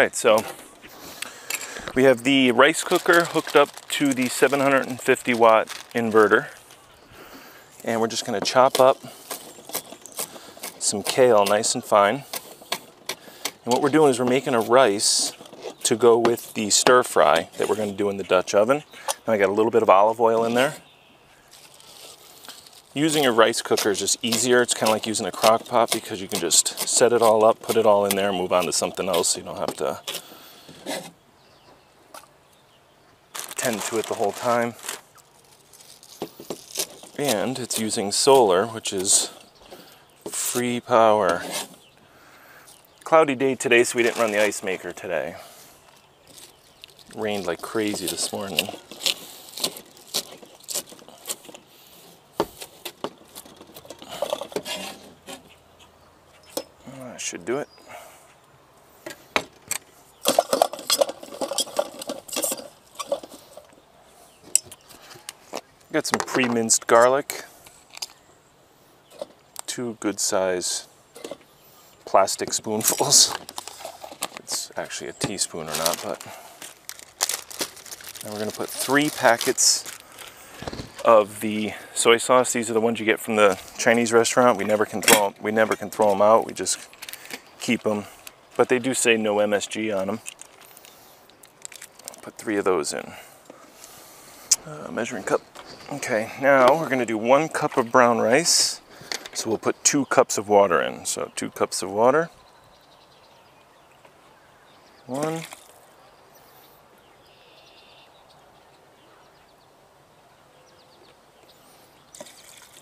Alright, so we have the rice cooker hooked up to the 750 watt inverter. And we're just going to chop up some kale nice and fine. And what we're doing is we're making a rice to go with the stir fry that we're going to do in the Dutch oven. And I got a little bit of olive oil in there. Using a rice cooker is just easier. It's kind of like using a crock pot because you can just set it all up, put it all in there, and move on to something else. So you don't have to tend to it the whole time. And it's using solar, which is free power. Cloudy day today, so we didn't run the ice maker today. It rained like crazy this morning. That should do it. Got some pre-minced garlic. 2 good size plastic spoonfuls. It's actually a teaspoon or not, but. And we're going to put 3 packets of the soy sauce. These are the ones you get from the Chinese restaurant. We never can throw them out. We just keep them. But they do say no MSG on them. Put 3 of those in. Measuring cup. Okay, now we're going to do 1 cup of brown rice. So we'll put 2 cups of water in. So 2 cups of water. 1.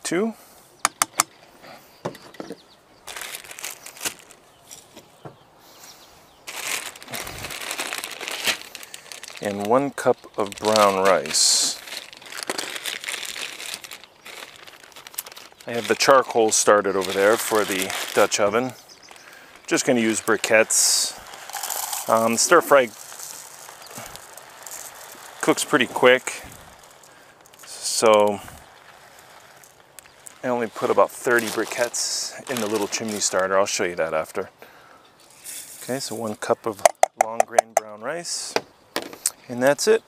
2. And 1 cup of brown rice. I have the charcoal started over there for the Dutch oven. Just going to use briquettes. Stir fry cooks pretty quick, so I only put about 30 briquettes in the little chimney starter. I'll show you that after. Okay, so 1 cup of long grain brown rice, and that's it.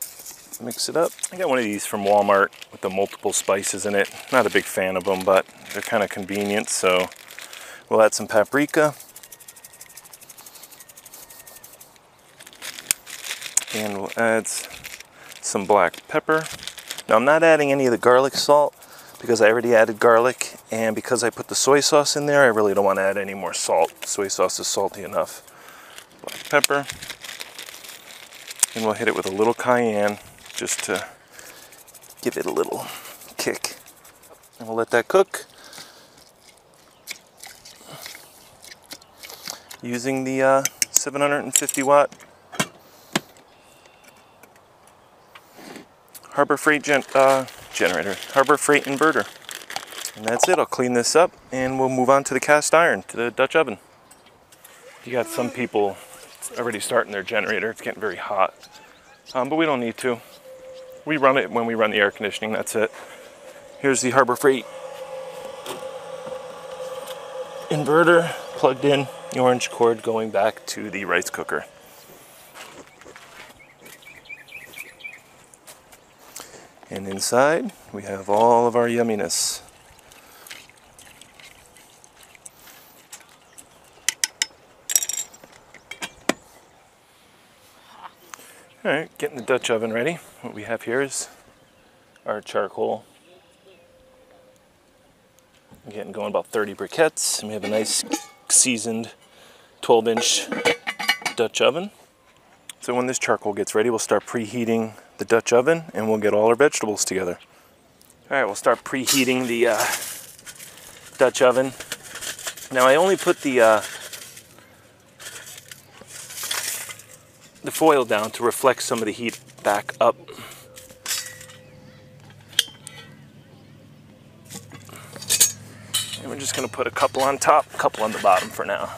Mix it up. I got one of these from Walmart with the multiple spices in it. Not a big fan of them, but they're kind of convenient, so we'll add some paprika. And we'll add some black pepper. Now I'm not adding any of the garlic salt because I already added garlic, and because I put the soy sauce in there, I really don't want to add any more salt. Soy sauce is salty enough. Black pepper. And we'll hit it with a little cayenne just to give it a little kick. And we'll let that cook. Using the 750 watt Harbor Freight generator, Harbor Freight inverter. And that's it. I'll clean this up and we'll move on to the cast iron, to the Dutch oven. You got some people already starting their generator. It's getting very hot, but we don't need to. We run it when we run the air conditioning, that's it. Here's the Harbor Freight inverter plugged in, the orange cord going back to the rice cooker. And inside, we have all of our yumminess. Alright, getting the Dutch oven ready. What we have here is our charcoal. I'm getting going about 30 briquettes, and we have a nice seasoned 12-inch Dutch oven. So when this charcoal gets ready, we'll start preheating the Dutch oven and we'll get all our vegetables together. Alright, we'll start preheating the Dutch oven. Now I only put the foil down to reflect some of the heat back up. And we're just going to put a couple on top, a couple on the bottom for now.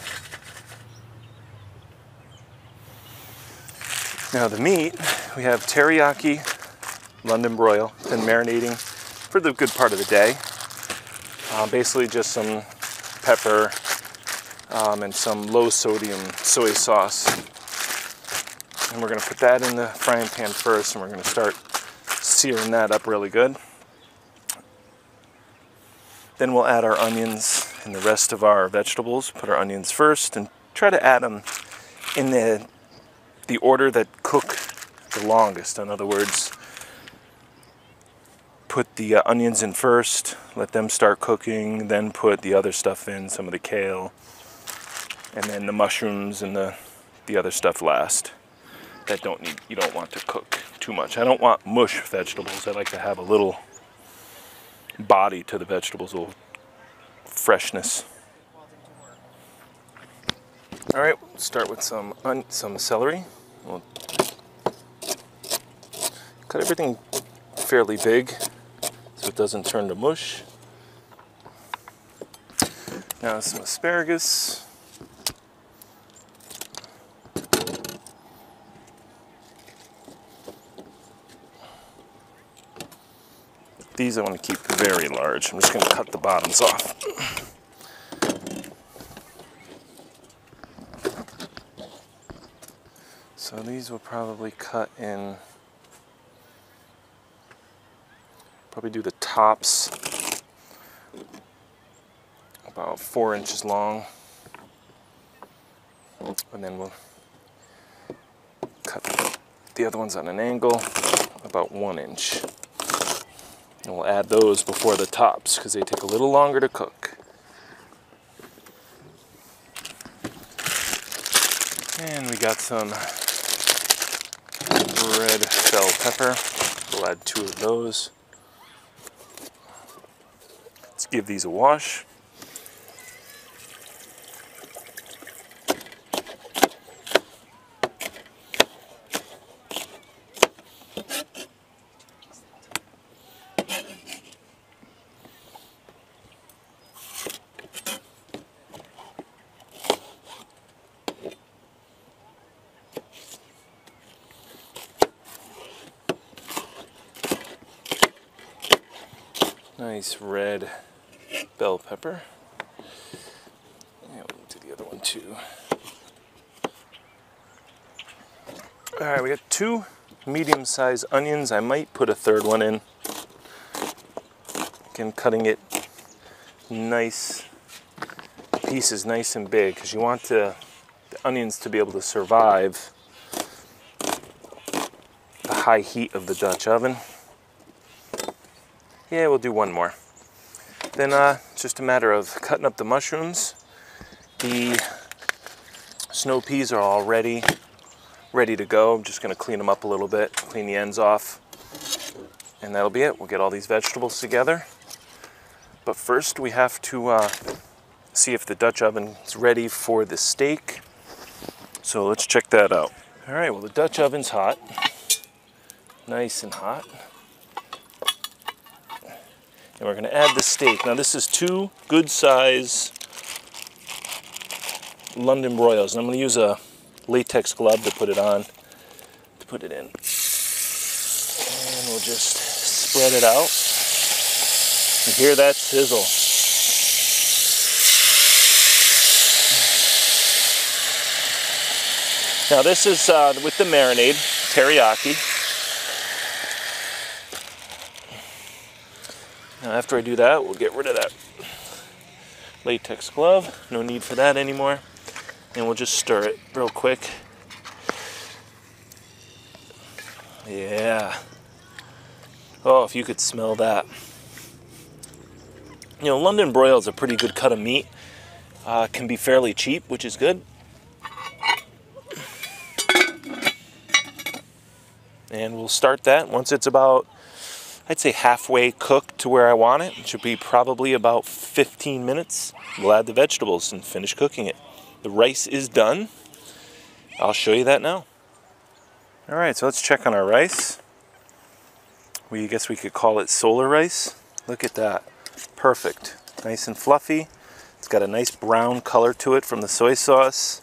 Now the meat, we have teriyaki London broil, been marinating for the good part of the day. Basically just some pepper and some low sodium soy sauce. And we're going to put that in the frying pan first, and we're going to start searing that up really good. Then we'll add our onions and the rest of our vegetables. Put our onions first and try to add them in the order that cook the longest. In other words, put the onions in first, let them start cooking, then put the other stuff in, some of the kale, and then the mushrooms and the other stuff last. That you don't want to cook too much. I don't want mush vegetables. I like to have a little body to the vegetables, a little freshness. All right, we'll start with some celery. We'll cut everything fairly big so it doesn't turn to mush. Now some asparagus. These I want to keep very large. I'm just going to cut the bottoms off. So these will probably cut in, probably do the tops about 4 inches long. And then we'll cut the other ones on an angle about 1 inch. And we'll add those before the tops because they take a little longer to cook. And we got some red bell pepper. We'll add 2 of those. Let's give these a wash. Nice red bell pepper. And we'll do the other one too. Alright, we got 2 medium-sized onions. I might put a 3rd one in. Again, cutting it nice pieces, nice and big, because you want the onions to be able to survive the high heat of the Dutch oven. Yeah, we'll do 1 more. Then it's just a matter of cutting up the mushrooms. The snow peas are all ready to go. I'm just going to clean them up a little bit, clean the ends off, and that'll be it. We'll get all these vegetables together. But first we have to see if the Dutch oven is ready for the steak. So let's check that out. All right, well, the Dutch oven's hot. Nice and hot. And we're going to add the steak. Now this is 2 good size London broils. And I'm going to use a latex glove to put it on, to put it in. And we'll just spread it out. You hear that sizzle. Now this is with the marinade, teriyaki. Now after I do that, we'll get rid of that latex glove. No need for that anymore. And we'll just stir it real quick. Yeah. Oh, if you could smell that. You know, London broil is a pretty good cut of meat. Can be fairly cheap, which is good. And we'll start that once it's about, I'd say, halfway cooked to where I want it. It should be probably about 15 minutes. We'll add the vegetables and finish cooking it. The rice is done. I'll show you that now. All right, so let's check on our rice. I guess we could call it solar rice. Look at that. Perfect. Nice and fluffy. It's got a nice brown color to it from the soy sauce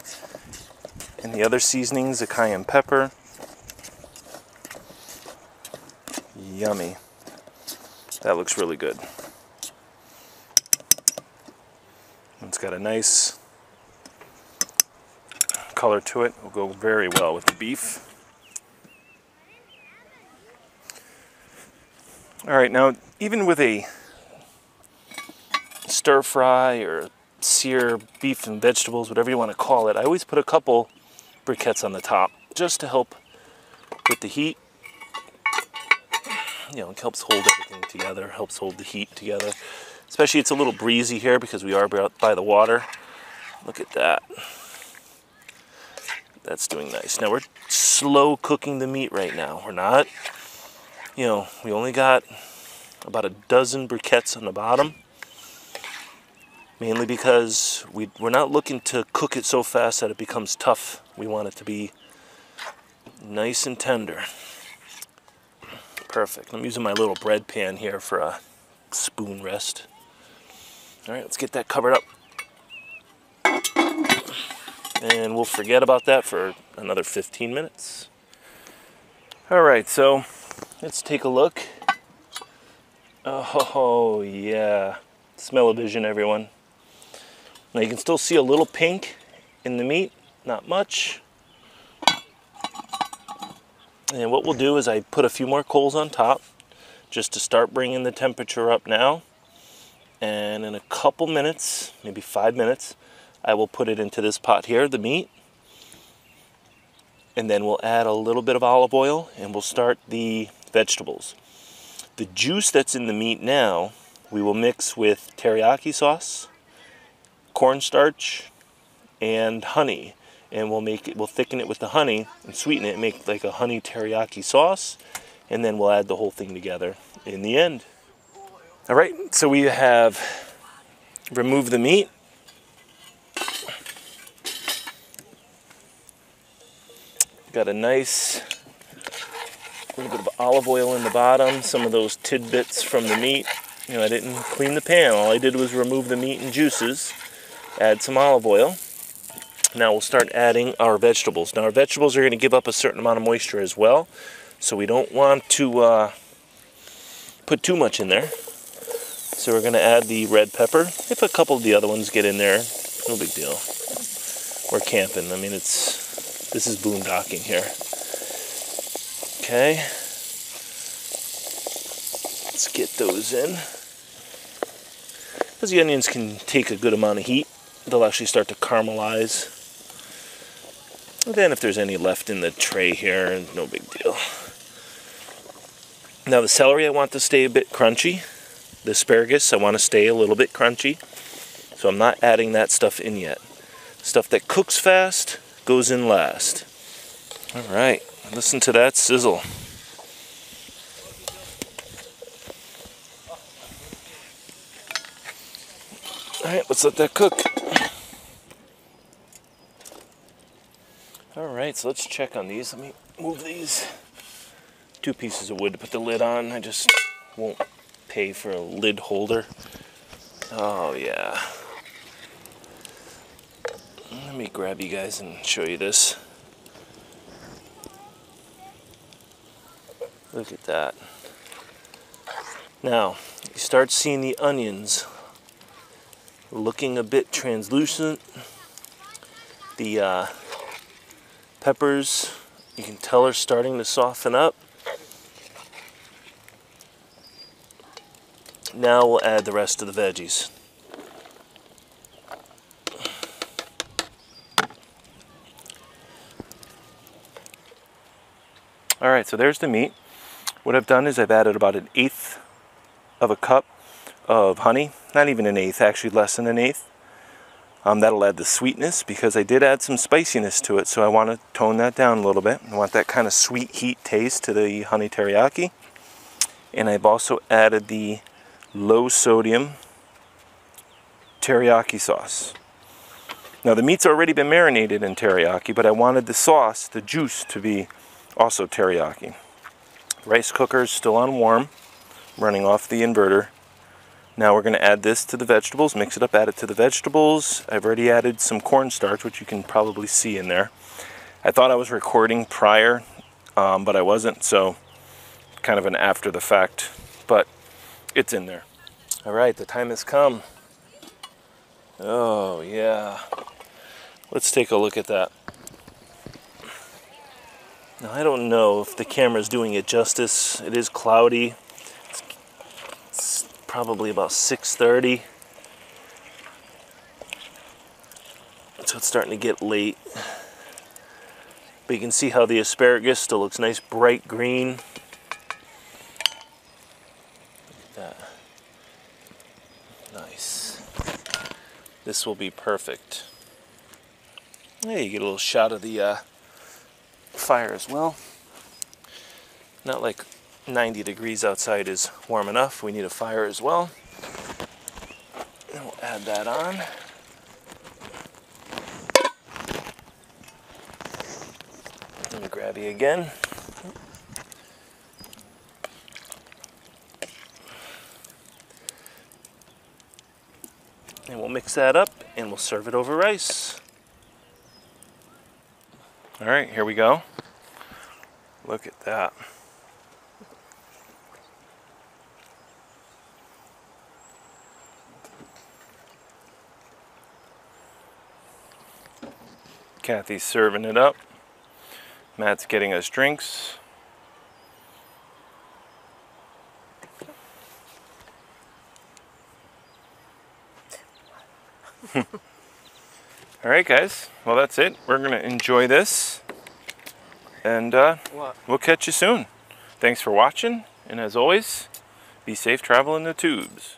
and the other seasonings, the cayenne pepper. Yummy. That looks really good. It's got a nice color to it. Will go very well with the beef. All right, now even with a stir fry or sear beef and vegetables, whatever you want to call it, I always put a couple briquettes on the top just to help with the heat. You know, it helps hold everything together, helps hold the heat together. Especially it's a little breezy here because we are by the water. Look at that. That's doing nice. Now we're slow cooking the meat right now. We're not, you know, we only got about a dozen briquettes on the bottom. Mainly because we're not looking to cook it so fast that it becomes tough. We want it to be nice and tender. Perfect. I'm using my little bread pan here for a spoon rest. All right, let's get that covered up. And we'll forget about that for another 15 minutes. All right, so let's take a look. Oh, yeah. Smell-o-vision, everyone. Now you can still see a little pink in the meat, not much. And what we'll do is I put a few more coals on top just to start bringing the temperature up now. And in a couple minutes, maybe 5 minutes, I will put it into this pot here, the meat. And then we'll add a little bit of olive oil and we'll start the vegetables. The juice that's in the meat now, we will mix with teriyaki sauce, cornstarch, and honey. And we'll thicken it with the honey and sweeten it and make like a honey teriyaki sauce. And then we'll add the whole thing together in the end. All right, so we have removed the meat. Got a nice little bit of olive oil in the bottom, some of those tidbits from the meat. You know, I didn't clean the pan. All I did was remove the meat and juices, add some olive oil. Now we'll start adding our vegetables. Now our vegetables are going to give up a certain amount of moisture as well, so we don't want to put too much in there. So we're going to add the red pepper. If a couple of the other ones get in there, no big deal. We're camping. I mean, this is boondocking here. Okay. Let's get those in. Because the onions can take a good amount of heat, they'll actually start to caramelize. And then if there's any left in the tray here, no big deal. Now the celery I want to stay a bit crunchy. The asparagus I want to stay a little bit crunchy. So I'm not adding that stuff in yet. Stuff that cooks fast goes in last. Alright, listen to that sizzle. Alright, let's let that cook. Alright, so let's check on these. Let me move these 2 pieces of wood to put the lid on. I just won't pay for a lid holder. Oh yeah. Let me grab you guys and show you this. Look at that. Now, you start seeing the onions looking a bit translucent. The peppers, you can tell, are starting to soften up. Now we'll add the rest of the veggies. Alright, so there's the meat. What I've done is I've added about 1/8 of a cup of honey. Not even 1/8, actually less than 1/8. That'll add the sweetness because I did add some spiciness to it, so I want to tone that down a little bit. I want that kind of sweet heat taste to the honey teriyaki. And I've also added the low sodium teriyaki sauce. Now the meat's already been marinated in teriyaki, but I wanted the sauce, the juice, to be also teriyaki. Rice cooker's still on warm, running off the inverter. Now we're going to add this to the vegetables, mix it up, add it to the vegetables. I've already added some cornstarch, which you can probably see in there. I thought I was recording prior, but I wasn't, so kind of an after the fact, but it's in there. All right, the time has come. Oh yeah. Let's take a look at that. Now I don't know if the camera's doing it justice. It is cloudy. It's probably about 6:30. So it's starting to get late. But you can see how the asparagus still looks nice, bright green. Look at that. Nice. This will be perfect. Yeah, you get a little shot of the fire as well. Not like 90 degrees outside is warm enough. We need a fire as well. And we'll add that on. Let me grab you again. And we'll mix that up and we'll serve it over rice. All right, here we go. Look at that. Kathy's serving it up. Matt's getting us drinks. All right, guys. Well, that's it. We're going to enjoy this. And we'll catch you soon. Thanks for watching. And as always, be safe traveling the tubes.